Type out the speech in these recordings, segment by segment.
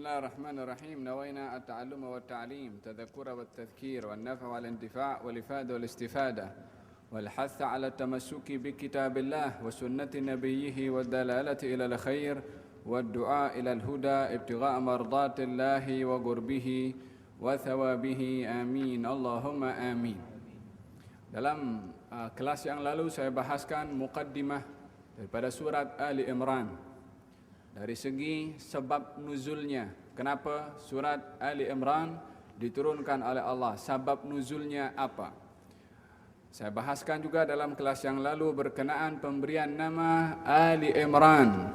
الله الرحمن الرحيم. نوينا التعلم والتعليم، تذكر والتذكير، والنفع والانتفاع، والإفادة والاستفادة، والحث على التمسك بكتاب الله وسنة نبيه، والدلالة إلى الخير، والدعاء إلى الهدى، ابتغاء مرضات الله وقربه وثوابه. آمين اللهم آمين. Dalam kelas yang lalu saya bahaskan muqaddimah daripada surat Ali Imran dari segi sebab nuzulnya. Kenapa surat Ali Imran diturunkan oleh Allah? Sebab nuzulnya apa? Saya bahaskan juga dalam kelas yang lalu berkenaan pemberian nama Ali Imran.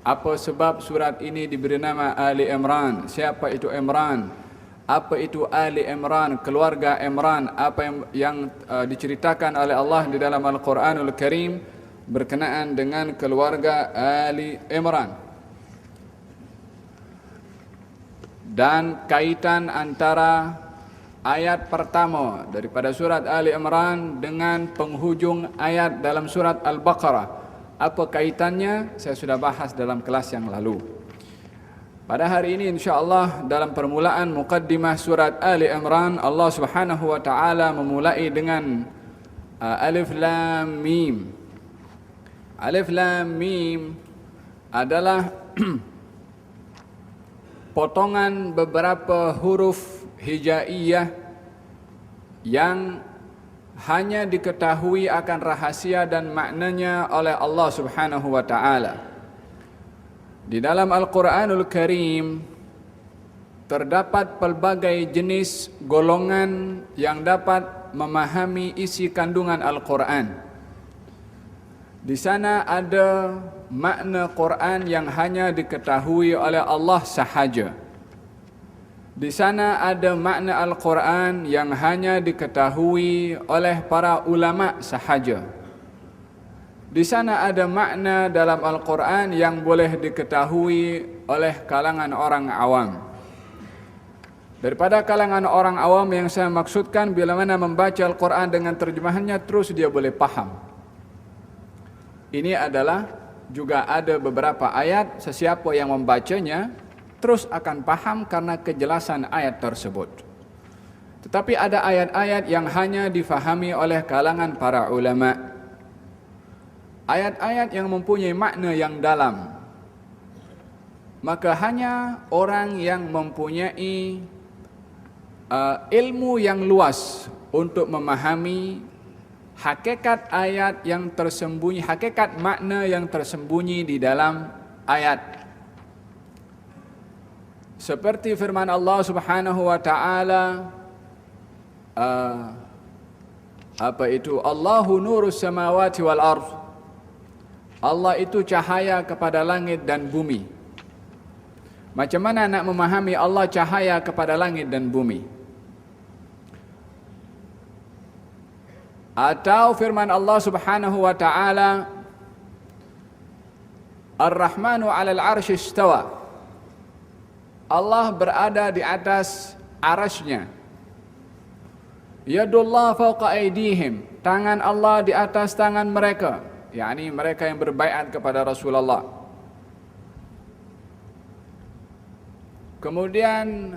Apa sebab surat ini diberi nama Ali Imran? Siapa itu Imran? Apa itu Ali Imran, keluarga Imran? Apa yang diceritakan oleh Allah di dalam Al-Quranul Karim berkenaan dengan keluarga Ali Imran? Dan kaitan antara ayat pertama daripada surat Ali Imran dengan penghujung ayat dalam surat Al-Baqarah. Apa kaitannya? Saya sudah bahas dalam kelas yang lalu. Pada hari ini insyaAllah dalam permulaan muqaddimah surat Ali Imran, Allah subhanahu wa ta'ala memulai dengan Alif Lam Mim. Alif Lam Mim adalah potongan beberapa huruf hijaiyah yang hanya diketahui akan rahasia dan maknanya oleh Allah subhanahu wa ta'ala. Di dalam Al-Quranul Karim terdapat pelbagai jenis golongan yang dapat memahami isi kandungan Al-Quran. Di sana ada makna Quran yang hanya diketahui oleh Allah sahaja. Di sana ada makna Al-Quran yang hanya diketahui oleh para ulama sahaja. Di sana ada makna dalam Al-Quran yang boleh diketahui oleh kalangan orang awam. Daripada kalangan orang awam yang saya maksudkan, bila mana membaca Al-Quran dengan terjemahannya terus dia boleh paham. Ini adalah juga ada beberapa ayat sesiapa yang membacanya terus akan paham karena kejelasan ayat tersebut. Tetapi ada ayat-ayat yang hanya difahami oleh kalangan para ulama. Ayat-ayat yang mempunyai makna yang dalam, maka hanya orang yang mempunyai ilmu yang luas untuk memahami hakikat ayat yang tersembunyi, hakikat makna yang tersembunyi di dalam ayat. Seperti firman Allah subhanahu wa ta'ala, apa itu? Allahu nurus samawati wal ardh. Allah itu cahaya kepada langit dan bumi. Macam mana nak memahami Allah cahaya kepada langit dan bumi? Atau firman Allah subhanahu wa ta'ala, Ar-Rahmanu 'alal 'arsy istawa. Allah berada di atas arasy-Nya. Yadullah fawqa aydihim. Tangan Allah di atas tangan mereka, yakni mereka yang berbaiat kepada Rasulullah. Kemudian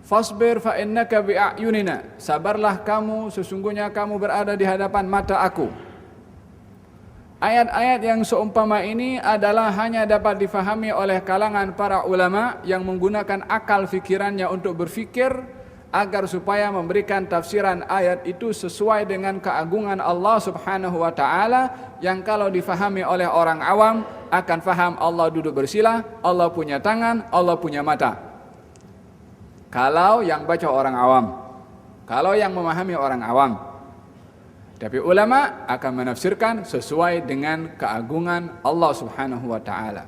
fasbir fa innaka bi'ayunina. Sabarlah kamu, sesungguhnya kamu berada di hadapan mata aku. Ayat-ayat yang seumpama ini adalah hanya dapat difahami oleh kalangan para ulama yang menggunakan akal fikirannya untuk berfikir agar supaya memberikan tafsiran ayat itu sesuai dengan keagungan Allah subhanahu wa ta'ala, yang kalau difahami oleh orang awam akan faham Allah duduk bersila, Allah punya tangan, Allah punya mata. Kalau yang baca orang awam, kalau yang memahami orang awam. Tapi ulama akan menafsirkan sesuai dengan keagungan Allah subhanahu wa ta'ala.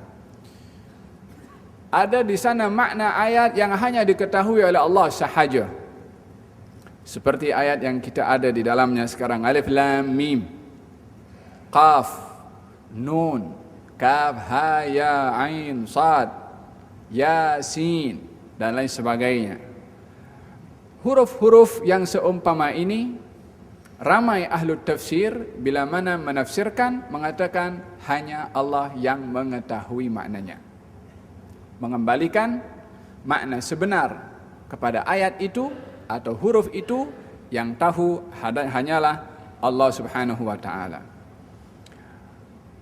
Ada di sana makna ayat yang hanya diketahui oleh Allah sahaja. Seperti ayat yang kita ada di dalamnya sekarang. Alif Lam Mim, Qaf, Nun, Kaf, Ha, Ya, Ain, Sad, Yasin, dan lain sebagainya. Huruf-huruf yang seumpama ini, ramai ahlu tafsir bila mana menafsirkan mengatakan hanya Allah yang mengetahui maknanya. Mengembalikan makna sebenar kepada ayat itu atau huruf itu, yang tahu hanyalah Allah Subhanahu wa taala.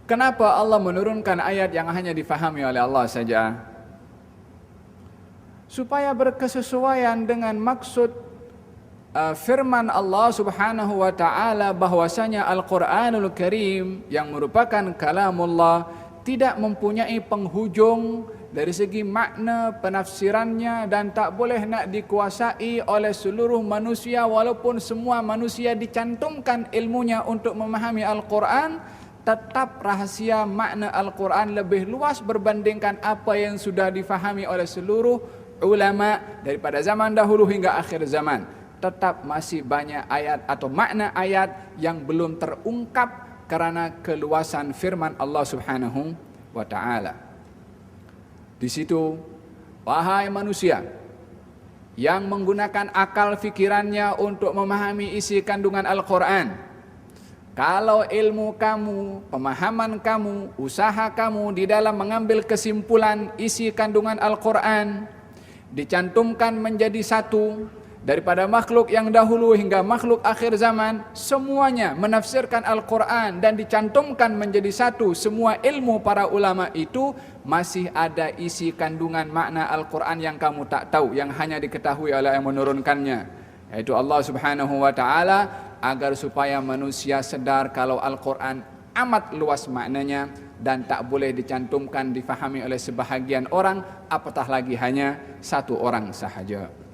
Kenapa Allah menurunkan ayat yang hanya difahami oleh Allah saja? Supaya berkesesuaian dengan maksud firman Allah Subhanahu wa taala bahwasanya Al-Qur'anul Karim yang merupakan kalamullah tidak mempunyai penghujung dari segi makna penafsirannya, dan tak boleh nak dikuasai oleh seluruh manusia, walaupun semua manusia dicantumkan ilmunya untuk memahami Al-Quran, tetap rahasia makna Al-Quran lebih luas berbandingkan apa yang sudah difahami oleh seluruh ulama daripada zaman dahulu hingga akhir zaman. Tetap masih banyak ayat atau makna ayat yang belum terungkap karena keluasan firman Allah Subhanahu wa taala. Di situ, wahai manusia yang menggunakan akal fikirannya untuk memahami isi kandungan Al-Quran, kalau ilmu kamu, pemahaman kamu, usaha kamu di dalam mengambil kesimpulan isi kandungan Al-Quran dicantumkan menjadi satu, daripada makhluk yang dahulu hingga makhluk akhir zaman, semuanya menafsirkan Al-Quran dan dicantumkan menjadi satu, semua ilmu para ulama itu, masih ada isi kandungan makna Al-Quran yang kamu tak tahu, yang hanya diketahui oleh yang menurunkannya, yaitu Allah Subhanahu wa taala, agar supaya manusia sedar kalau Al-Quran amat luas maknanya dan tak boleh dicantumkan difahami oleh sebahagian orang, apatah lagi hanya satu orang sahaja.